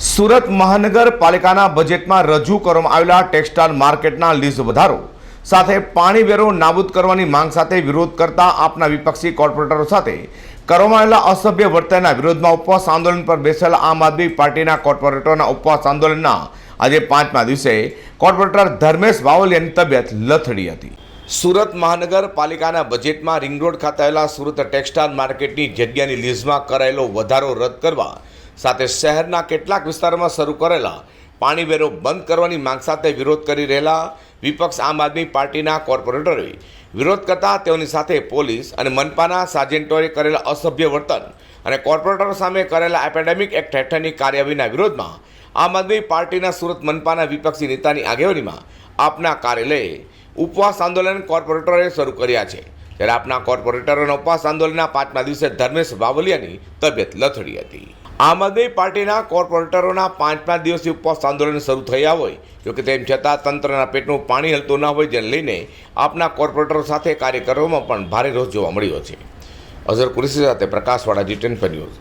સુરત મહાનગરપાલિકાના બજેટમાં રજૂ કરવામાં આવેલા ટેક્સટાઇલ માર્કેટના લીઝ વધારો સાથે પાણી વેરો નાબૂદ કરવાની માંગ સાથે વિરોધ કરતા આપના વિપક્ષી કોર્પોરેટરો સાથે કરવામાં આવેલા અસભ્ય વર્તનના વિરોધમાં ઉપવાસ આંદોલન પર બેસેલા આમ આદમી પાર્ટીના કોર્પોરેટરોના ઉપવાસ આંદોલનના આજે 5મા દિવસે કોર્પોરેટર ધર્મેશ વાવલિયાની તબિયત લથડી હતી। સુરત મહાનગરપાલિકાના બજેટમાં રિંગ રોડ ખાતે આવેલા સુરત ટેક્સટાઇલ માર્કેટની જગ્યાની લીઝમાં કરાયેલો વધારો રદ કરવા સાથે શહેરના કેટલાક વિસ્તારોમાં શરૂ કરેલા પાણી વેરો બંધ કરવાની માંગ સાથે વિરોધ કરી રહેલા વિપક્ષ આમ આદમી પાર્ટીના કોર્પોરેટરોએ વિરોધ કરતા તેઓની સાથે પોલીસ અને મનપાના સાર્જન્ટોએ કરેલા અસભ્ય વર્તન અને કોર્પોરેટરો સામે કરેલા એપેડેમિક એક્ટ હેઠળની કાર્યવાહીના વિરોધમાં આમ આદમી પાર્ટીના સુરત મનપાના વિપક્ષી નેતાની આગેવાનીમાં આપના કાર્યાલયે ઉપવાસ આંદોલન કોર્પોરેટરોએ શરૂ કર્યા છે। ત્યારે આપના કોર્પોરેટરોના ઉપવાસ આંદોલનના 5મા દિવસે ધર્મેશ વાવલિયાની તબિયત લથડી હતી। આમ આદમી પાર્ટીના કોર્પોરેટરોના 5મા દિવસથી ઉપવાસ આંદોલન શરૂ થયા હોય જોકે તેમ છતાં તંત્રના પેટનું પાણી હલતું ન હોય જેને લઈને આપના કોર્પોરેટરો સાથે કાર્યકરોમાં પણ ભારે રોષ જોવા મળ્યો છે। અઝર કુરેશી સાથે પ્રકાશવાળા G10 ન્યૂઝ।